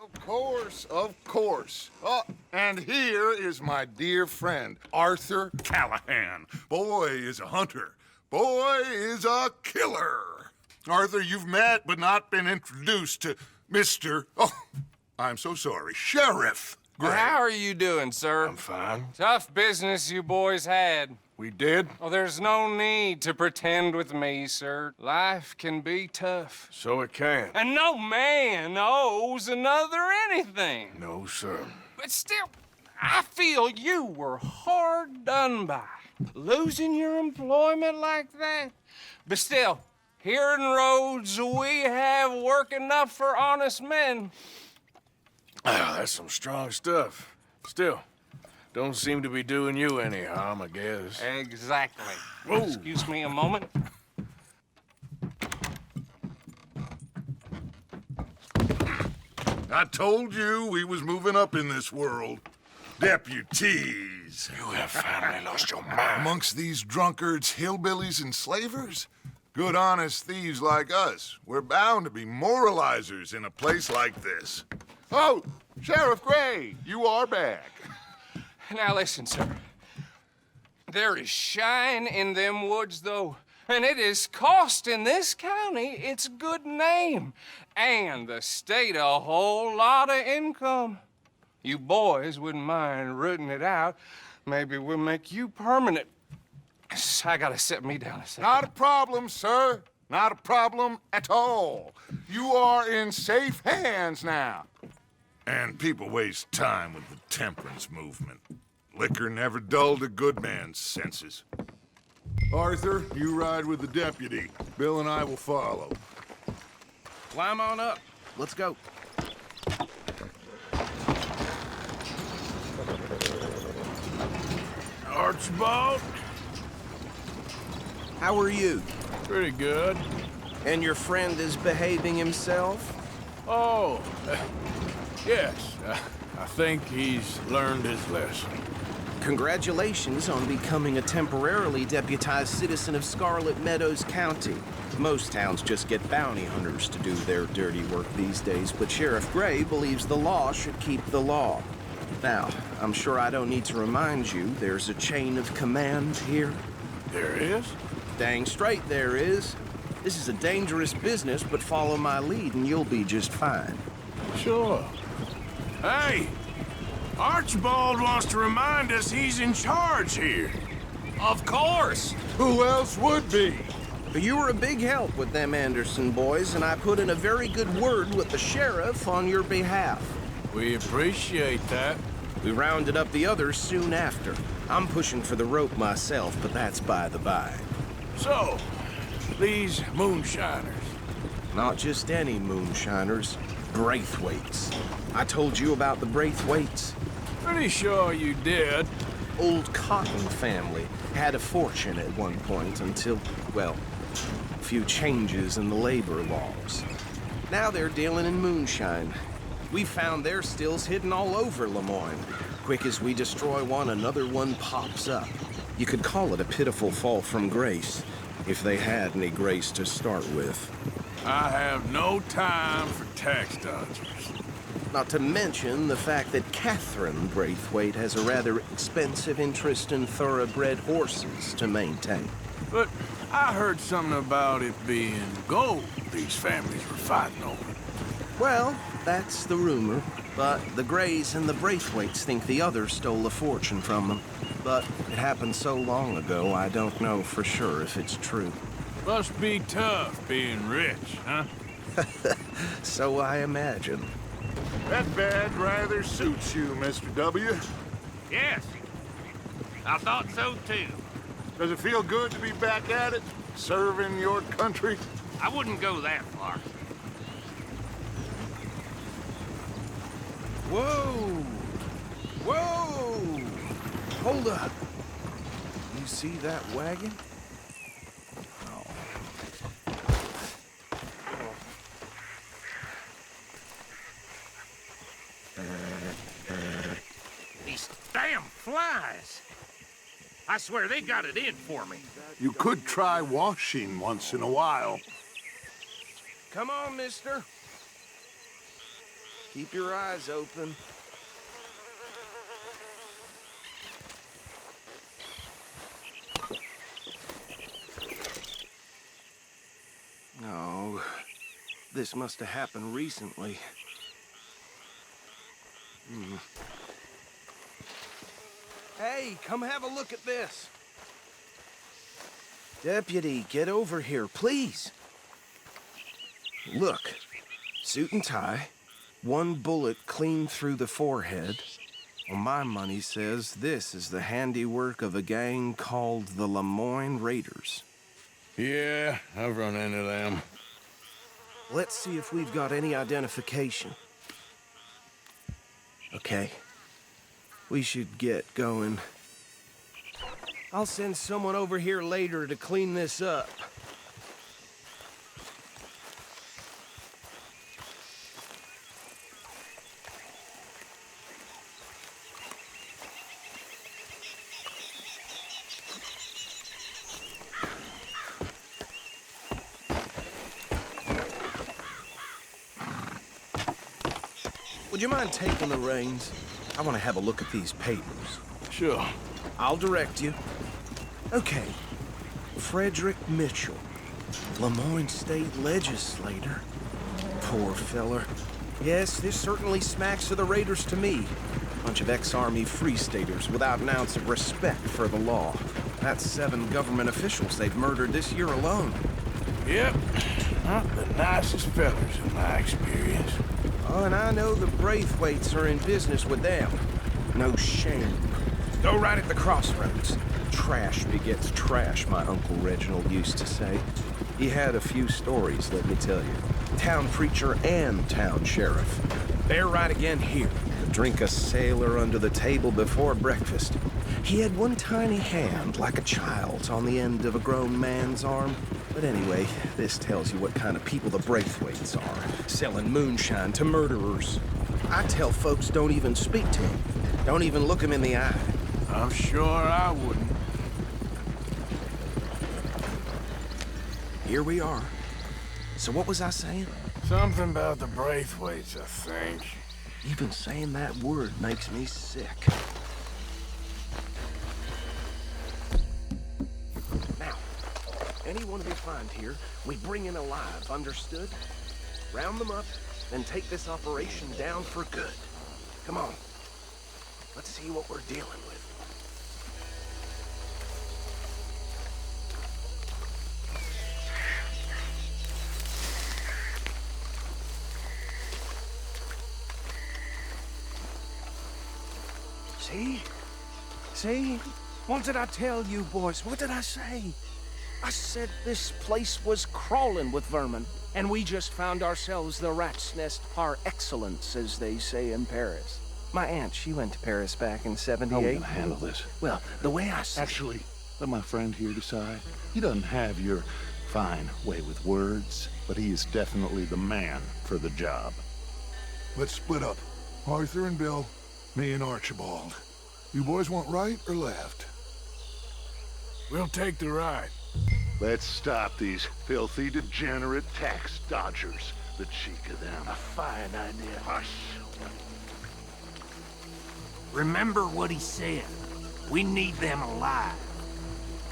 Of course, of course. Oh, and here is my dear friend, Arthur Callahan. Boy is a hunter. Boy is a killer. Arthur, you've met but not been introduced to Mr. Oh, I'm so sorry, Sheriff Gray. How are you doing, sir? I'm fine. Tough business you boys had. We did? Oh, there's no need to pretend with me, sir. Life can be tough. So it can. And no man owes another anything. No, sir. But still, I feel you were hard done by. Losing your employment like that. But still, here in Rhodes, we have work enough for honest men. Ah, that's some strong stuff. Still, don't seem to be doing you any harm, I guess. Exactly. Whoa. Excuse me a moment. I told you we was moving up in this world. Deputies. You have finally lost your mind. Amongst these drunkards, hillbillies, and slavers? Good honest thieves like us. We're bound to be moralizers in a place like this. Oh, Sheriff Gray, you are back. Now listen, sir. There is shine in them woods, though, and it is costing this county its good name and the state a whole lot of income. You boys wouldn't mind rooting it out. Maybe we'll make you permanent. I gotta set me down a second. Not a problem, sir. Not a problem at all. You are in safe hands now. And people waste time with the temperance movement. Liquor never dulled a good man's senses. Arthur, you ride with the deputy. Bill and I will follow. Climb on up. Let's go. Archibald? How are you? Pretty good. And your friend is behaving himself? Oh, yes. I think he's learned his lesson. Congratulations on becoming a temporarily deputized citizen of Scarlet Meadows County. Most towns just get bounty hunters to do their dirty work these days, but Sheriff Gray believes the law should keep the law. Now, I'm sure I don't need to remind you, there's a chain of command here. There is? Dang straight there is. This is a dangerous business, but follow my lead and you'll be just fine. Sure. Hey! Archibald wants to remind us he's in charge here. Of course! Who else would be? You were a big help with them Anderson boys, and I put in a very good word with the sheriff on your behalf. We appreciate that. We rounded up the others soon after. I'm pushing for the rope myself, but that's by the by. So, these moonshiners. Not just any moonshiners, Braithwaites. I told you about the Braithwaites. Pretty sure you did. Old Cotton family had a fortune at one point until, well, a few changes in the labor laws. Now they're dealing in moonshine. We found their stills hidden all over Lemoyne. Quick as we destroy one, another one pops up. You could call it a pitiful fall from grace, if they had any grace to start with. I have no time for tax dodgers. Not to mention the fact that Catherine Braithwaite has a rather expensive interest in thoroughbred horses to maintain. But I heard something about it being gold these families were fighting over. Well, that's the rumor. But the Grays and the Braithwaites think the others stole a fortune from them. But it happened so long ago, I don't know for sure if it's true. Must be tough being rich, huh? So I imagine. That badge rather suits you, Mr. W. Yes, I thought so too. Does it feel good to be back at it, serving your country? I wouldn't go that far. Whoa! Whoa! Hold up. You see that wagon? These damn flies. I swear they got it in for me. You could try washing once in a while. Come on, mister. Keep your eyes open. No, this must have happened recently. Hey, come have a look at this. Deputy, get over here, please. Look, suit and tie, one bullet clean through the forehead. Well, my money says this is the handiwork of a gang called the Lemoyne Raiders. Yeah, I've run into them. Let's see if we've got any identification. Okay. We should get going. I'll send someone over here later to clean this up. Would you mind taking the reins? I want to have a look at these papers. Sure. I'll direct you. Okay. Frederick Mitchell, Lemoyne State Legislator. Poor feller. Yes, this certainly smacks of the Raiders to me. Bunch of ex-Army Free Staters without an ounce of respect for the law. That's 7 government officials they've murdered this year alone. Yep. Not the nicest fellas in my experience. Oh, and I know the Braithwaites are in business with them. No shame. Go right at the crossroads. Trash begets trash, my Uncle Reginald used to say. He had a few stories, let me tell you. Town preacher and town sheriff. They're right again here. Drink a sailor under the table before breakfast. He had one tiny hand, like a child's, on the end of a grown man's arm. But anyway, this tells you what kind of people the Braithwaites are, selling moonshine to murderers. I tell folks don't even speak to them. Don't even look them in the eye. I'm sure I wouldn't. Here we are. So what was I saying? Something about the Braithwaites, I think. Even saying that word makes me sick. Now, anyone we find here, we bring in alive, understood? Round them up, then take this operation down for good. Come on. Let's see what we're dealing with. See? See? What did I tell you, boys? What did I say? I said this place was crawling with vermin, and we just found ourselves the rat's nest par excellence, as they say in Paris. My aunt, she went to Paris back in '78. How are we gonna handle this? Well, the way I see Actually, let my friend here decide. He doesn't have your fine way with words, but he is definitely the man for the job. Let's split up. Arthur and Bill, me and Archibald. You boys want right or left? We'll take the ride. Let's stop these filthy, degenerate tax dodgers. The cheek of them. A fine idea. Hush. Remember what he said. We need them alive.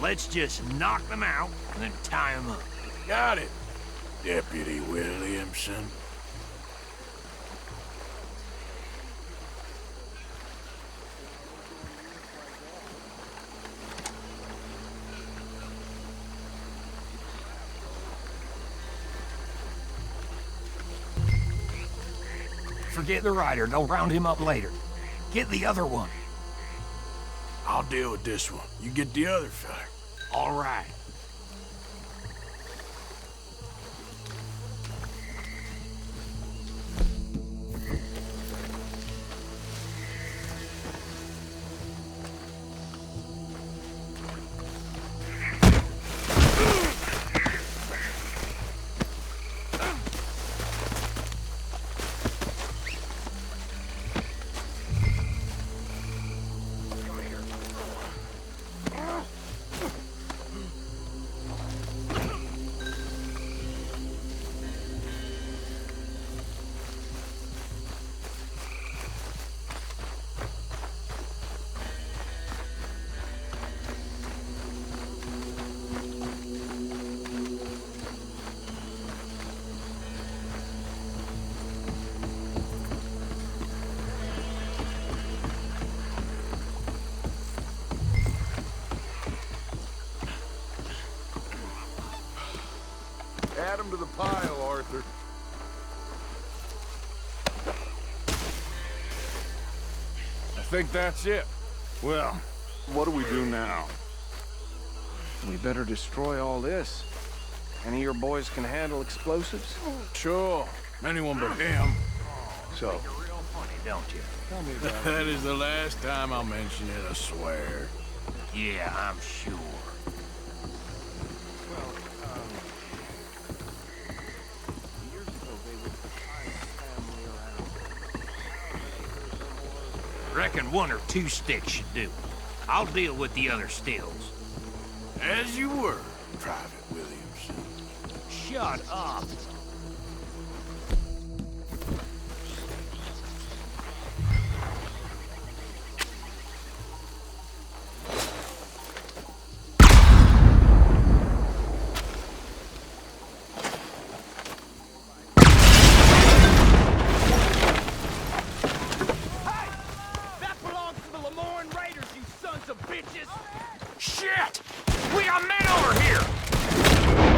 Let's just knock them out and then tie them up. Got it, Deputy Williamson. Forget the rider. They'll round him up later. Get the other one. I'll deal with this one. You get the other fella. All right. pile, Arthur. I think that's it. Well, what do we do now? We better destroy all this. Any of your boys can handle explosives? Sure. Anyone but him. So, You're real funny, don't you? tell me about it. That is the last time I'll mention it, I swear. Yeah, I'm sure. Years ago, they were the finest family around. Reckon 1 or 2 sticks should do. I'll deal with the other stills. As you were, Private Williamson. Shut up. Shit! We got men over here!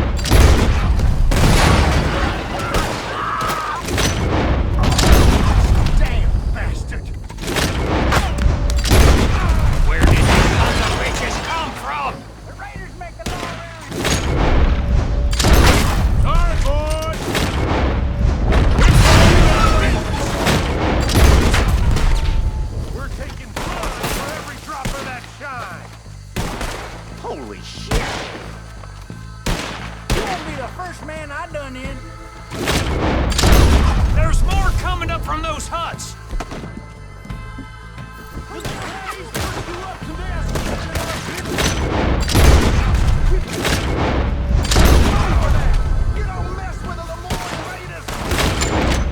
Damn bastard! Where did these sons of bitches come from? The raiders make a law around Sorry, boys! We're taking blood for every drop of that shine! Holy shit! You won't be the first man I done in. There's more coming up from those huts! You don't mess with the Lemoyne raiders.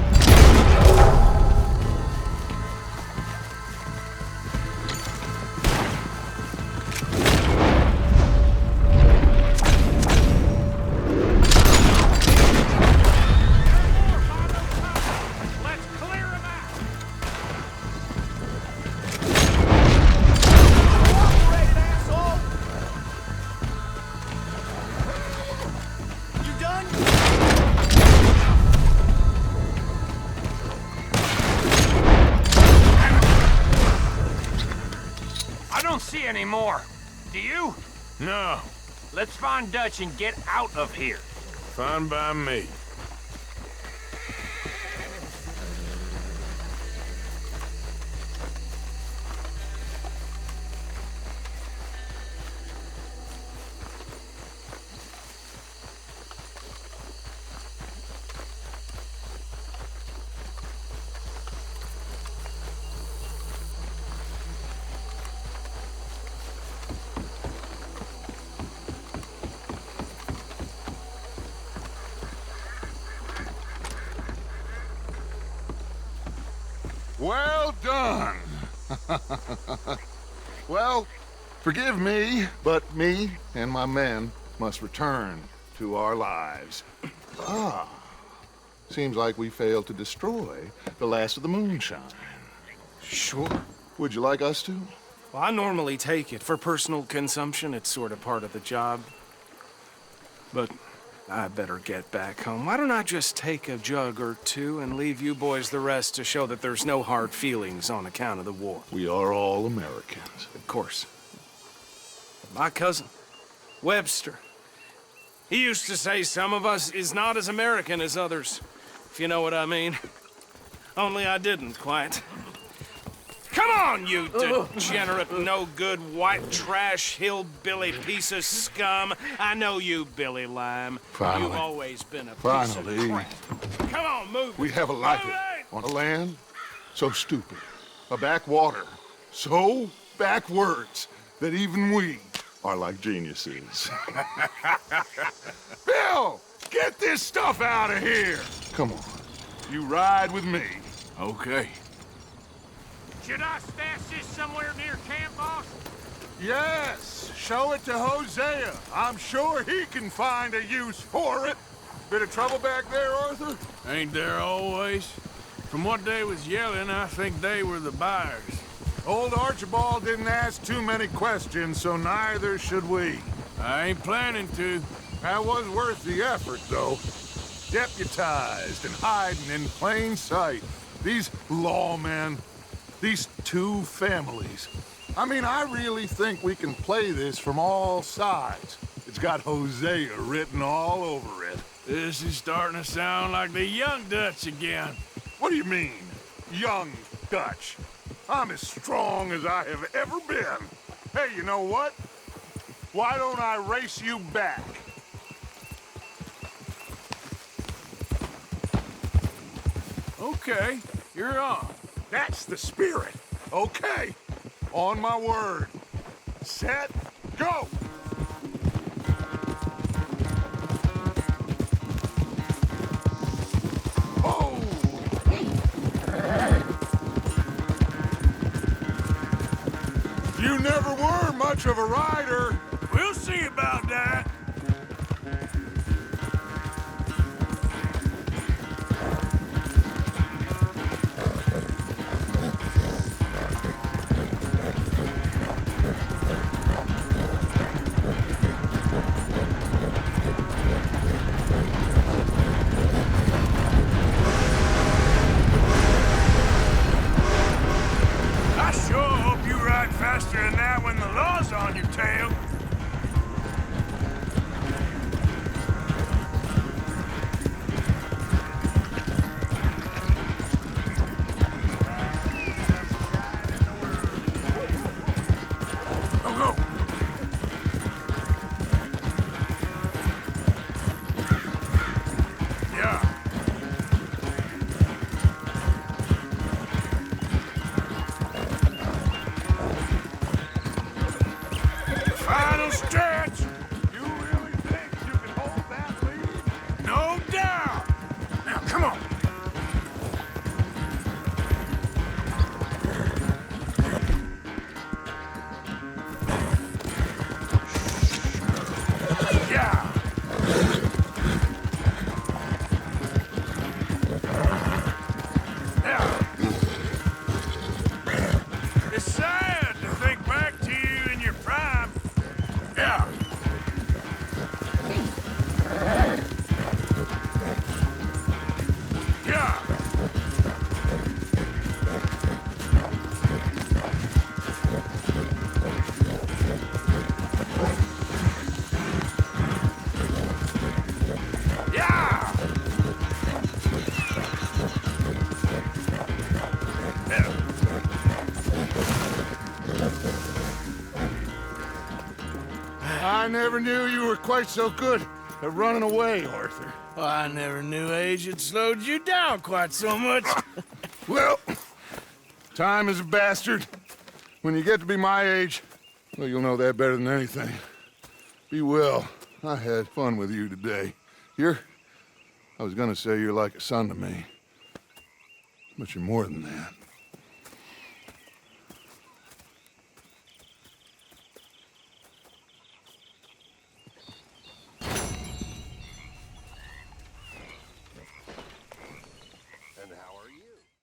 Let's clear them out! Cooperate, asshole. You done? I don't see any more. Do you? No, Let's find Dutch and get out of here. fine by me. Well done. Well, forgive me, but me and my men must return to our lives. Seems like we failed to destroy the last of the moonshine. Sure. Would you like us to? Well, I normally take it. For personal consumption, it's sort of part of the job. But I better get back home. Why don't I just take a jug or two and leave you boys the rest to show that there's no hard feelings on account of the war? We are all Americans. Of course. My cousin, Webster, he used to say some of us is not as American as others, if you know what I mean. Only I didn't quite. Come on, you degenerate, no-good, white trash, hillbilly piece of scum. I know you, Billy Lime. Finally. You've always been a piece Finally. of crap. Come on, move it. We have a life Move it! on a land so stupid, a backwater so backwards that even we are like geniuses. Bill, get this stuff out of here. Come on, you ride with me. Okay. Should I stash this somewhere near camp, boss? Yes, show it to Hosea. I'm sure he can find a use for it. Bit of trouble back there, Arthur? Ain't there always? From what they was yelling, I think they were the buyers. Old Archibald didn't ask too many questions, so neither should we. I ain't planning to. That was worth the effort, though. deputized and hiding in plain sight. These lawmen, these two families. I mean, I really think we can play this from all sides. It's got Hosea written all over it. This is starting to sound like the Young Dutch again. What do you mean, young Dutch? I'm as strong as I have ever been. Hey, you know what? Why don't I race you back? Okay, you're on. That's the spirit. Okay. On my word. Set, go! Oh! You never were much of a rider. We'll see about that. I sure hope you ride faster than that when the law's on your tail. Go, go. Yeah. Final stretch. You really think you can hold that lead? No doubt. Now, come on. Yeah. Yeah. It's sad to think back to you in your prime. Yeah. Yeah. Yeah. I never knew you were quite so good at running away, Arthur. Well, I never knew age had slowed you down quite so much. Well, time is a bastard. When you get to be my age, well, you'll know that better than anything. Be well. I had fun with you today. I was gonna say you're like a son to me. But you're more than that.